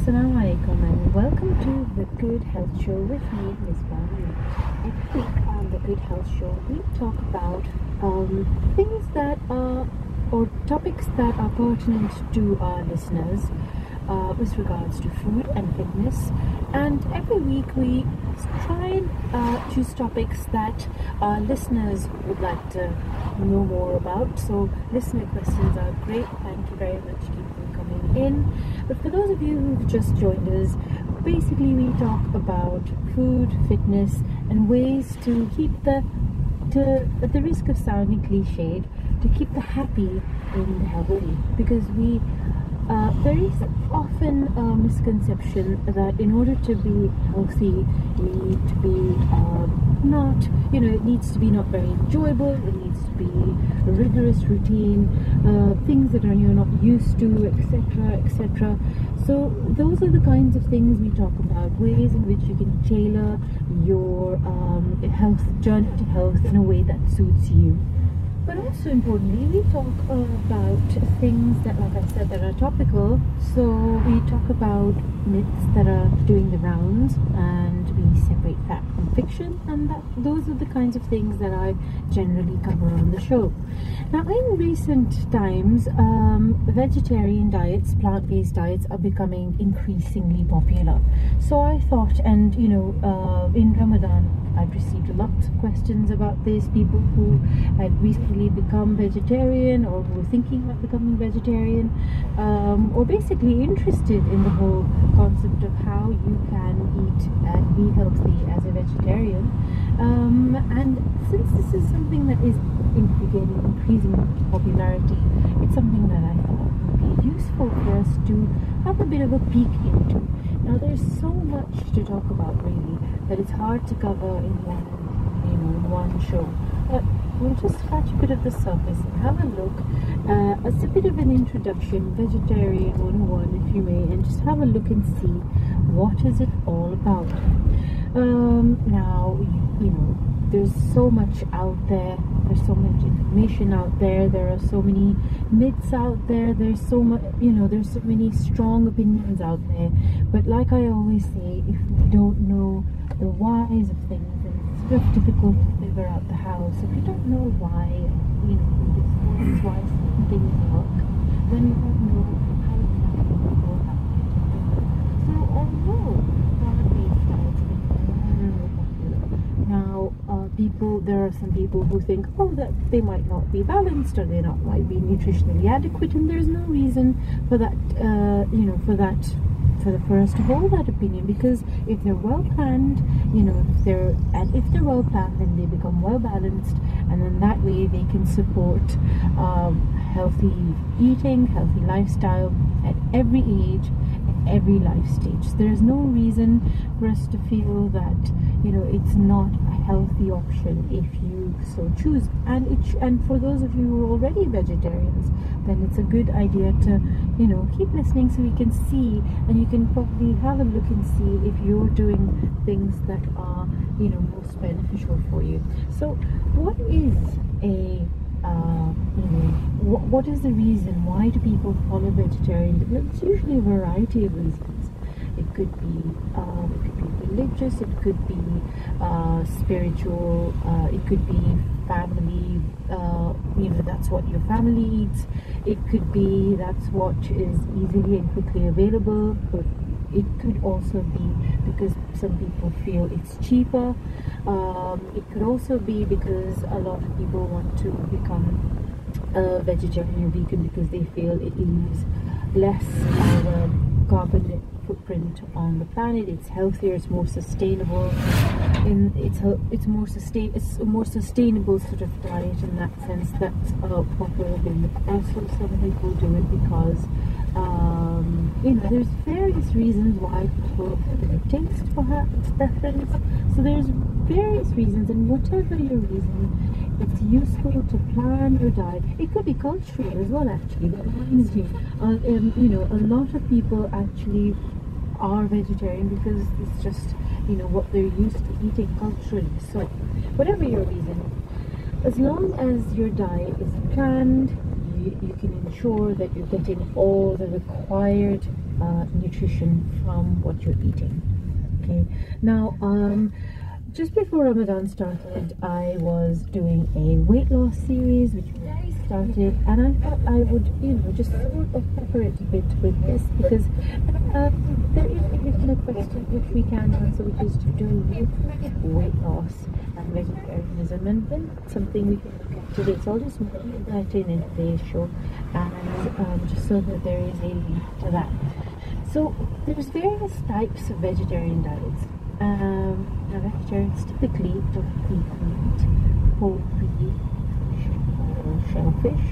Assalamu alaikum and welcome to the Good Health Show with me, Ms. Banu. Every week on the Good Health Show, we talk about things that are, or topics that are pertinent to our listeners with regards to food and fitness. And every week we try and choose topics that our listeners would like to know more about. So listener questions are great. Thank you very much. Keep them coming in. But for those of you who've just joined us, basically we talk about food, fitness, and ways to keep at the risk of sounding cliched, to keep the happy in the healthy. Because there is often a misconception that in order to be healthy, you need to be it needs to be not very enjoyable, it needs to be a rigorous routine, things that you're not used to, etc., etc. So those are the kinds of things we talk about, ways in which you can tailor your health journey to health in a way that suits you. But also importantly, we talk about things that, like I said, that are topical. So we talk about myths that are doing the rounds, and we separate fact from fiction, and those are the kinds of things that I generally cover on the show. Now, in recent times, vegetarian diets, plant-based diets are becoming increasingly popular. So I thought, and in Ramadan, I've received lots of questions about this, people who had recently become vegetarian or who were thinking about becoming vegetarian, or basically interested in the whole concept of how you can eat and be healthy as a vegetarian. And since this is something that is gaining increasing popularity, it's something that I thought would be useful for us to have a bit of a peek into. Now, there's so much to talk about, really, that it's hard to cover in one show. But we'll just scratch a bit of the surface and have a look. It's a bit of an introduction, vegetarian 101, if you may, and just have a look and see what is it all about. Now, there's so much out there. There's so much information out there. There are so many myths out there. There's so much, there's so many strong opinions out there. But like I always say, if we don't know the whys of things, then it's sort of difficult to figure out the hows. If you don't know why, why certain things work, then you don't know how exactly to go about it. So although plant-based diets are more popular now, there are some people who think, that they might not be balanced, or they might be nutritionally adequate, and there's no reason for that, for us to hold that opinion, because if they're well planned, if they're well planned, then they become well balanced, and then that way they can support healthy eating, healthy lifestyle at every age, at every life stage. So there's no reason for us to feel that it's not a healthy option if you so choose. And for those of you who are already vegetarians, then it's a good idea to keep listening so we can see, and you can probably have a look and see if you're doing things that are most beneficial for you. So what is what is the reason? Why do people follow vegetarian? It's usually a variety of reasons. It could be religious, it could be spiritual, it could be family, that's what your family eats. It could be that's what is easily and quickly available, but it could also be because some people feel it's cheaper. It could also be because a lot of people want to become a vegetarian or vegan because they feel it leaves less of a carbon footprint on the planet. It's healthier, it's more sustainable, and it's a more sustainable sort of diet in that sense. That's popular. Also, some people do it because there's various reasons why people have their taste, perhaps preference. So there's various reasons, and whatever your reason, it's useful to plan your diet. It could be cultural as well, actually. That reminds me, a lot of people actually are vegetarian because it's just what they're used to eating culturally. So whatever your reason, as long as your diet is planned, you can ensure that you're getting all the required nutrition from what you're eating. Okay, now just before Ramadan started, I was doing a weight loss series which I started, and I thought I would, just sort of pepper it a bit with this, because there is a question which we can answer, which is to do with weight loss and vegetarianism, and then something we can look at today. So I'll just move that in today's show, and just so that there is a link to that. So there's various types of vegetarian diets. Now vegetarians typically don't eat meat, poultry, fish, or shellfish,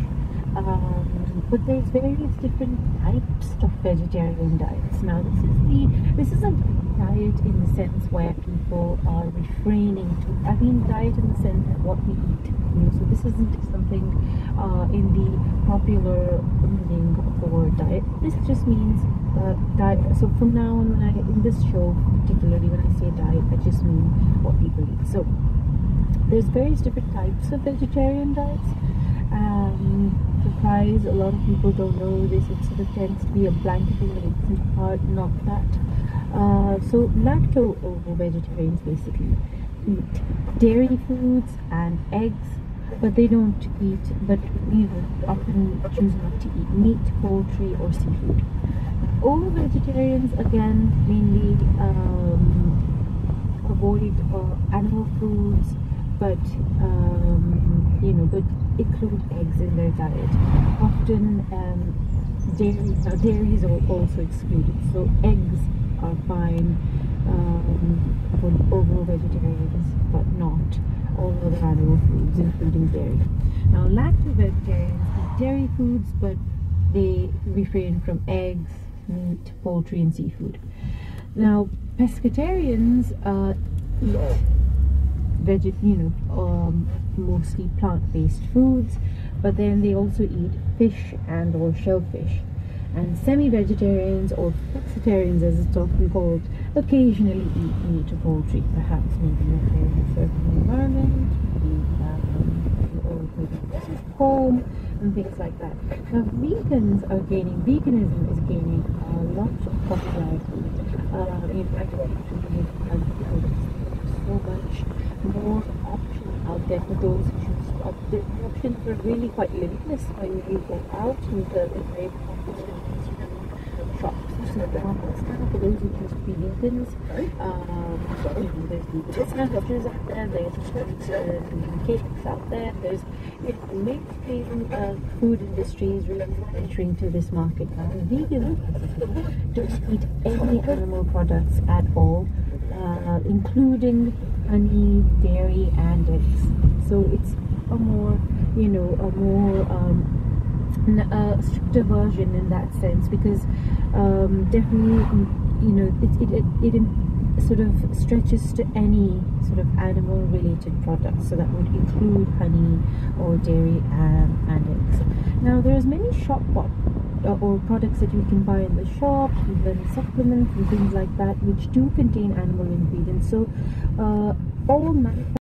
but there's various different types of vegetarian diets. Now this isn't a diet in the sense where people are refraining to, I mean diet in the sense of what we eat. So this isn't something in the popular meaning of the word diet. This just means diet. So from now on, in this show, particularly when I say diet, I just mean what people eat. So there's various different types of vegetarian diets. Surprise, a lot of people don't know this. It sort of tends to be a blanketing, but it's in part not that. So lacto-ovo vegetarians basically eat dairy foods and eggs, but they don't eat, but often choose not to eat meat, poultry, or seafood. All vegetarians again mainly avoid animal foods, but but include eggs in their diet. Often dairy is also excluded, so eggs are fine for overall vegetarians, but not all other animal foods, including dairy. Now, lacto-vegetarians eat dairy foods, but they refrain from eggs, meat, poultry, and seafood. Now, pescatarians eat mostly plant-based foods, but then they also eat fish and or shellfish. And semi-vegetarians, or flexitarians as it's often called, occasionally eat meat or poultry, perhaps maybe in a certain environment, maybe home, and things like that. Now veganism is gaining lots of popularity. In fact, so much more options out there for those who choose. The options are really quite limitless when you go out and the very popular shops. For those who choose to be vegans, there's vegan options out there, there's cakes out there, there's mainstream food industry is really entering to this market now. Vegans don't eat any animal products at all, including honey, dairy, and eggs. So it's a more, stricter version in that sense, because definitely, it sort of stretches to any sort of animal-related products. So that would include honey or dairy and eggs. Now, there's many or products that you can buy in the shop, even supplements and things like that, which do contain animal ingredients. So all manufacturers